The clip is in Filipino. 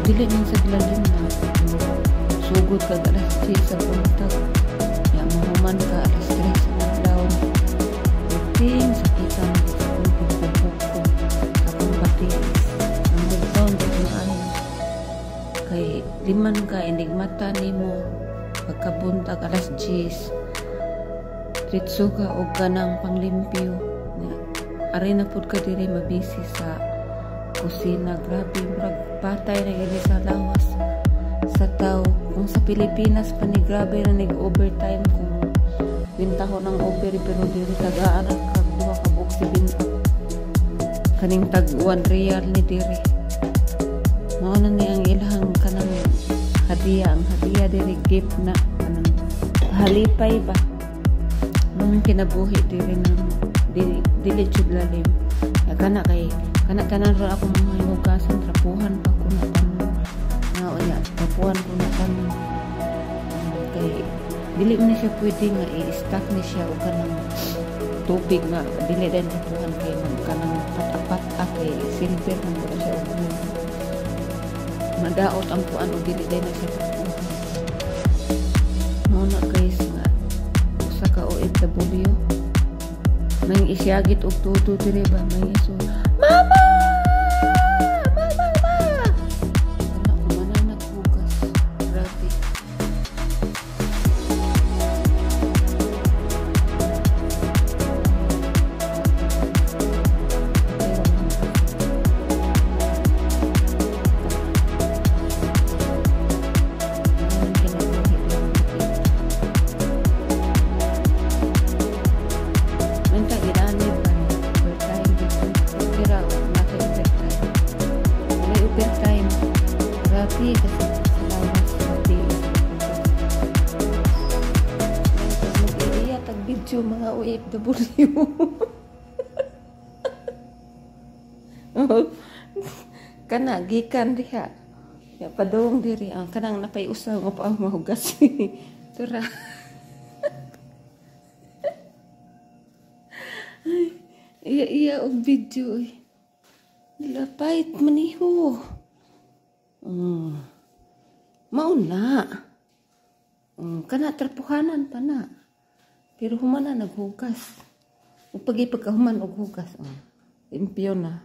dili man sa lalim na sugod ka alas 10 sa buntag ya mahuman ka alas 3 sa adlaw ting sakitan sa pagpupok ko sa pagbatis ang bugtaon di maan kay liman ka enigmata nimo pagkabuntag alas 10 ritso ka og kanang panglimpyo ari na pud ka diri mabisi sa kusina. Grabe murag patay na gani sa lawas sa tao. Kung sa Pilipinas pa ni grabe na nag-overtime kung bintahon ng over pero diri tag-aaral kag duha ka buok si binta kaning tag 1 real ni diri mao na ni ang ilahang kanang hadiya. Ang hadiya diri gift na kanang halipay ba nung kinabuhi diri nang dili jud lalim kana kay kana tanan ro ako mga hinugasan trapuhan pa ko na tanan nga unya trapuhan ko na tanan kay dili man siya pwede nga i-stack ni siya o kanang tubig nga dili din trapuhan kay kanang patapat kay silver man ko siya madaot ang puan o dili din siya trapuhan mo na guys nga usa ka OFW may isyagit og tuto diri ba may iso mama ana kumana nagbugas grabe video mga OFW kana gikan diha ya padong diri ang kanang napay usaw nga pa mahugas tura iya og video lapait maniho mauna kana trapuhanan pa na pero humana naghugas ug pagkahuman og hugas limpyo na